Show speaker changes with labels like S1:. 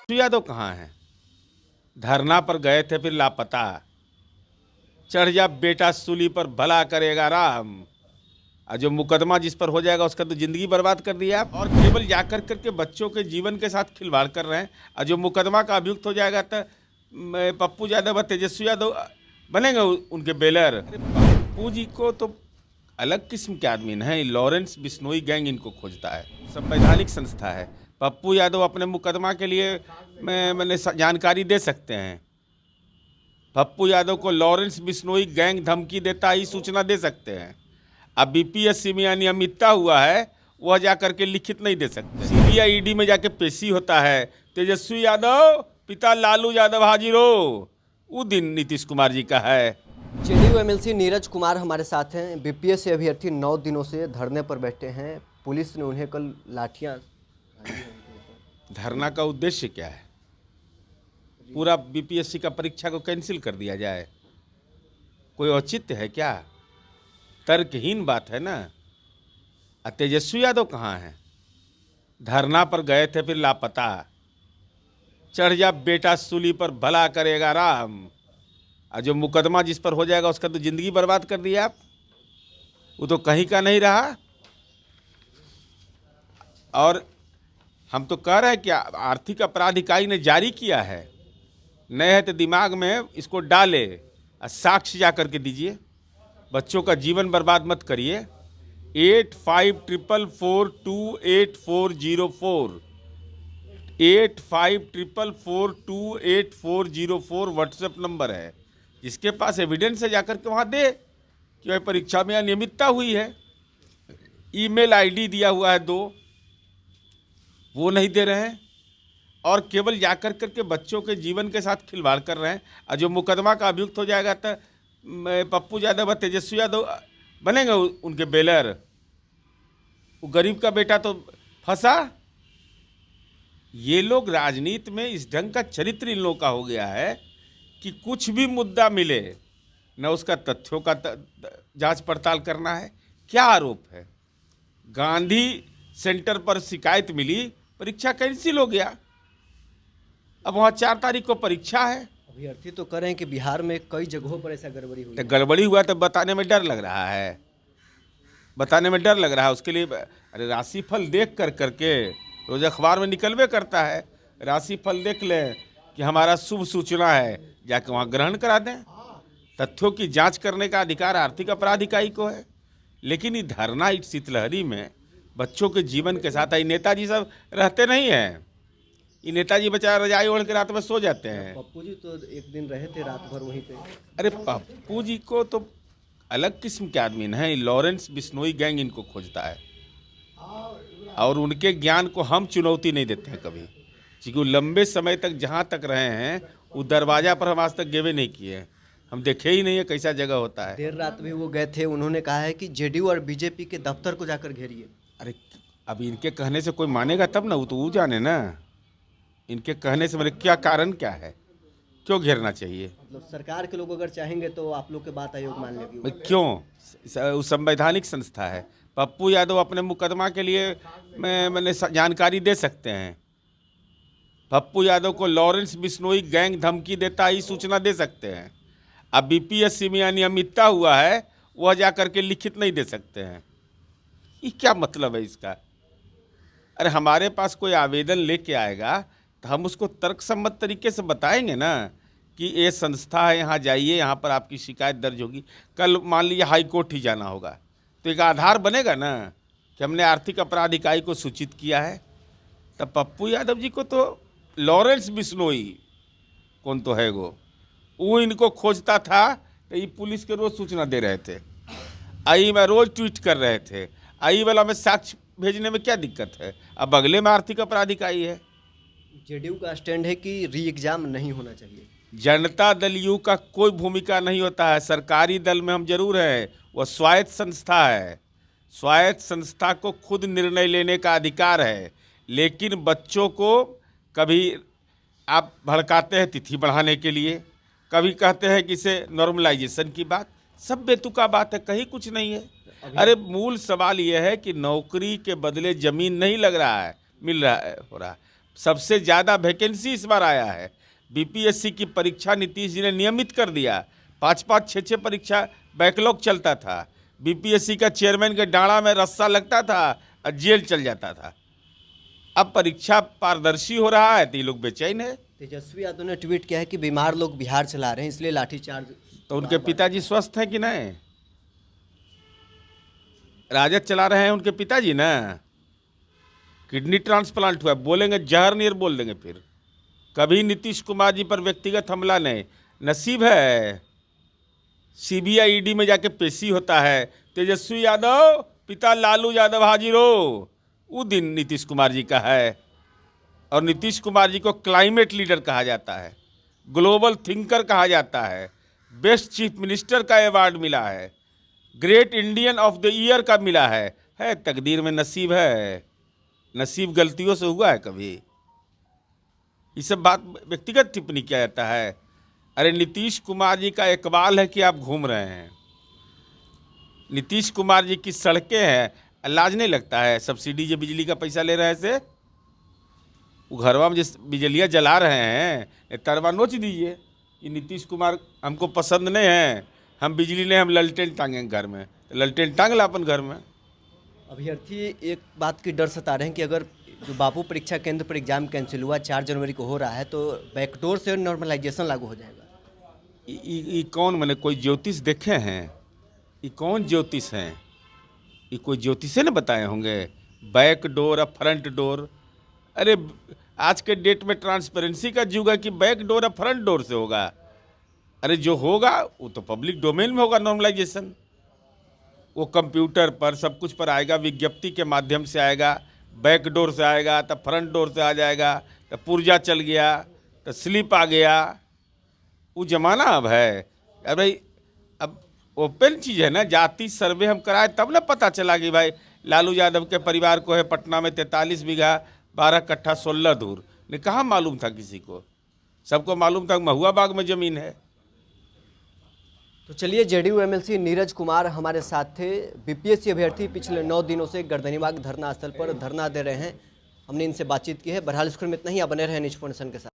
S1: यादव कहाँ हैं? धरना पर गए थे फिर लापता। चढ़ जा बेटा सूली पर भला करेगा राम। और जो मुकदमा जिस पर हो जाएगा उसका तो जिंदगी बर्बाद कर दिया आप। और केवल जाकर करके बच्चों के जीवन के साथ खिलवाड़ कर रहे हैं। और जो मुकदमा का अभियुक्त हो जाएगा तो पप्पू यादव तेजस्वी यादव बनेंगे उनके बेलर। अरे पप्पू जी को तो अलग किस्म के आदमी हैं। लॉरेंस बिश्नोई गैंग इनको खोजता है। संवैधानिक संस्था है। पप्पू यादव अपने मुकदमा के लिए मैंने जानकारी दे सकते हैं। पप्पू यादव को लॉरेंस बिश्नोई गैंग धमकी देता ही सूचना दे सकते हैं। अब बीपीएससी में अनियमितता हुआ है वह जाकर के लिखित नहीं दे सकते। सीबीआई ईडी में जाके पेशी होता है। तेजस्वी यादव पिता लालू यादव हाजिरो। वो दिन नीतीश कुमार जी का है।
S2: जेडीयू एमएलसी नीरज कुमार हमारे साथ हैं। बीपीएससी अभ्यर्थी 9 दिनों से धरने पर बैठे हैं। पुलिस ने उन्हें कल लाठियां।
S1: धरना का उद्देश्य क्या है? पूरा बीपीएससी का परीक्षा को कैंसिल कर दिया जाए? कोई औचित्य है क्या? तर्कहीन बात है ना। तेजस्वी यादव कहाँ हैं? धरना पर गए थे फिर लापता। चढ़ जा बेटा सूली पर भला करेगा राम। और जो मुकदमा जिस पर हो जाएगा उसका तो जिंदगी बर्बाद कर दिया आप। वो तो कहीं का नहीं रहा। और हम तो कह रहे हैं कि आर्थिक अपराध इकाई ने जारी किया है। नए है तो दिमाग में इसको डाले और साक्ष्य जा करके दीजिए। बच्चों का जीवन बर्बाद मत करिए। 8544428404 8544428404 व्हाट्सएप नंबर है। जिसके पास एविडेंस है जाकर के वहाँ दे कि वह परीक्षा में अनियमितता हुई है। ईमेल आईडी दिया हुआ है 2, वो नहीं दे रहे हैं। और केवल जाकर करके बच्चों के जीवन के साथ खिलवाड़ कर रहे हैं। और जो मुकदमा का अभियुक्त हो जाएगा तो पप्पू यादव तेजस्वी यादव बनेंगे उनके बेलर। वो गरीब का बेटा तो फंसा। ये लोग राजनीति में इस ढंग का चरित्र इन लोगों का हो गया है कि कुछ भी मुद्दा मिले न उसका तथ्यों का जांच पड़ताल करना है। क्या आरोप है? गांधी सेंटर पर शिकायत मिली, परीक्षा कैंसिल हो गया। अब वहाँ 4 तारीख को परीक्षा है।
S2: अभ्यर्थी तो कह रहे हैं कि बिहार में कई जगहों पर ऐसा गड़बड़ी हुई।
S1: तो गड़बड़ी हुआ तो बताने में डर लग रहा है। बताने में डर लग रहा है उसके लिए। अरे राशिफल देख कर करके रोज अखबार में निकलवे करता है। राशिफल देख ले कि हमारा शुभ सूचना है, जाके वहाँ ग्रहण करा दें। तथ्यों की जांच करने का अधिकार आर्थिक अपराध इकाई को है। लेकिन ये धरना इस शीतलहरी में बच्चों के जीवन के साथ आई। नेताजी सब रहते नहीं हैं। ये नेताजी बेचारा रजाई ओढ़ के रात में सो जाते हैं।
S2: पप्पू जी तो एक दिन रहे थे रात भर वहीं पे।
S1: अरे पप्पू जी को तो अलग किस्म के आदमी हैं। लॉरेंस बिश्नोई गैंग इनको खोजता है। और उनके ज्ञान को हम चुनौती नहीं देते हैं कभी। क्योंकि लंबे समय तक जहाँ तक रहे हैं वो दरवाजा पर हम आज तक गेवे नहीं किए। हम देखे ही नहीं है कैसा जगह होता है।
S2: देर रात भी वो गए थे। उन्होंने कहा है कि जेडीयू और बीजेपी के दफ्तर को जाकर घेरिए।
S1: अरे अब इनके कहने से कोई मानेगा तब ना। वो तो वो जाने ना। इनके कहने से मेरे क्या कारण क्या है? क्यों घेरना चाहिए?
S2: मतलब सरकार के लोग अगर चाहेंगे तो आप लोग के बात आयोग मान लेगी।
S1: क्यों? संवैधानिक संस्था है। पप्पू यादव अपने मुकदमा के लिए मैंने जानकारी दे सकते हैं। पप्पू यादव को लॉरेंस बिश्नोई गैंग धमकी देता ही सूचना दे सकते हैं। अब बीपीएससी में अनियमितता हुआ है वह जाकर के लिखित नहीं दे सकते हैं। ये क्या मतलब है इसका? अरे हमारे पास कोई आवेदन लेके आएगा तो हम उसको तर्कसम्मत तरीके से बताएंगे ना कि ये संस्था है, यहाँ जाइए, यहाँ पर आपकी शिकायत दर्ज होगी। कल मान लीजिए हाई कोर्ट ही जाना होगा तो एक आधार बनेगा ना कि हमने आर्थिक अपराध इकाई को सूचित किया है। तब पप्पू यादव जी को तो लॉरेंस बिश्नोई कौन तो है वो इनको खोजता था। तो ये पुलिस के रोज सूचना दे रहे थे। आई में रोज ट्वीट कर रहे थे। आई वाला में साक्ष्य भेजने में क्या दिक्कत है? अब अगले में आर्थिक अपराध इकाई है।
S2: जेडीयू का स्टैंड है कि री एग्जाम नहीं होना चाहिए।
S1: जनता दल यू का कोई भूमिका नहीं होता है। सरकारी दल में हम जरूर हैं। वह स्वायत्त संस्था है। स्वायत्त संस्था को खुद निर्णय लेने का अधिकार है। लेकिन बच्चों को कभी आप भड़काते हैं तिथि बढ़ाने के लिए, कभी कहते हैं कि इसे नॉर्मलाइजेशन की बात। सब बेतुका बात है, कहीं कुछ नहीं है। अरे मूल सवाल यह है कि नौकरी के बदले जमीन नहीं लग रहा है, मिल रहा है, हो रहा है। सबसे ज़्यादा वैकेंसी इस बार आया है। बीपीएससी की परीक्षा नीतीश जी ने नियमित कर दिया। 5-5, 6-6 परीक्षा बैकलॉग चलता था। बीपीएससी का चेयरमैन के डाँड़ा में रस्सा लगता था और जेल चल जाता था। अब परीक्षा पारदर्शी हो रहा है तो ये लोग बेचैन है।
S2: तेजस्वी यादव ने ट्वीट किया है कि बीमार लोग बिहार चला रहे हैं, इसलिए लाठीचार्ज।
S1: तो उनके पिताजी स्वस्थ हैं कि नहीं? राजद चला रहे हैं उनके पिताजी ना। किडनी ट्रांसप्लांट हुआ, बोलेंगे जहर नीर बोल देंगे फिर। कभी नीतीश कुमार जी पर व्यक्तिगत हमला नहीं। नसीब है सीबीआई ईडी में जाके पेशी होता है, तेजस्वी यादव पिता लालू यादव हाजिर हो, वो दिन नीतीश कुमार जी का है। और नीतीश कुमार जी को क्लाइमेट लीडर कहा जाता है, ग्लोबल थिंकर कहा जाता है, बेस्ट चीफ मिनिस्टर का अवार्ड मिला है, great Indian of the year का मिला है तकदीर में नसीब है। नसीब गलतियों से हुआ है कभी? ये सब बात व्यक्तिगत टिप्पणी किया जाता है। अरे नीतीश कुमार जी का इकबाल है कि आप घूम रहे हैं। नीतीश कुमार जी की सड़कें हैं, लाज नहीं लगता है? सब्सिडी जो बिजली का पैसा ले रहे हैं से वो घरवा में जिस बिजलियाँ जला रहे हैं तरवा नोच दीजिए कि नीतीश कुमार हमको पसंद नहीं है, हम बिजली नहीं, हम ललटेन टांगेंगे घर में। तो ललटेन टांग ला अपन घर में।
S2: अभ्यर्थी एक बात की डर सता रहे हैं कि अगर जो बापू परीक्षा केंद्र पर एग्जाम कैंसिल हुआ 4 जनवरी को हो रहा है तो बैकडोर से नॉर्मलाइजेशन लागू हो जाएगा।
S1: ये कौन, मैंने कोई ज्योतिष देखे हैं? ये कौन ज्योतिष हैं? ये कोई ज्योतिषे ने बताए होंगे बैक डोर और फ्रंट डोर। अरे आज के डेट में ट्रांसपेरेंसी का युग है कि बैक डोर और फ्रंट डोर से होगा। अरे जो होगा वो तो पब्लिक डोमेन में होगा नॉर्मलाइजेशन। वो कंप्यूटर पर सब कुछ पर आएगा, विज्ञप्ति के माध्यम से आएगा, बैक डोर से आएगा तो फ्रंट डोर से आ जाएगा, तो पुर्जा चल गया तो स्लिप आ गया। वो जमाना अब है। अरे भाई अब ओपन चीज़ है ना, जाति सर्वे हम कराए तब ना पता चला कि भाई लालू यादव के परिवार को है पटना में 43 बीघा 12 कट्ठा 16 दूर। ने कहाँ मालूम था किसी को? सबको मालूम था महुआ बाग में ज़मीन है।
S2: तो चलिए, जेडीयू एमएलसी नीरज कुमार हमारे साथ थे। बीपीएससी अभ्यर्थी पिछले 9 दिनों से गर्दनीबाग धरना स्थल पर धरना दे रहे हैं। हमने इनसे बातचीत की है। बहरहाल स्कूल में इतना ही। आप बने रहे न्यूज़ पॉइंट के साथ।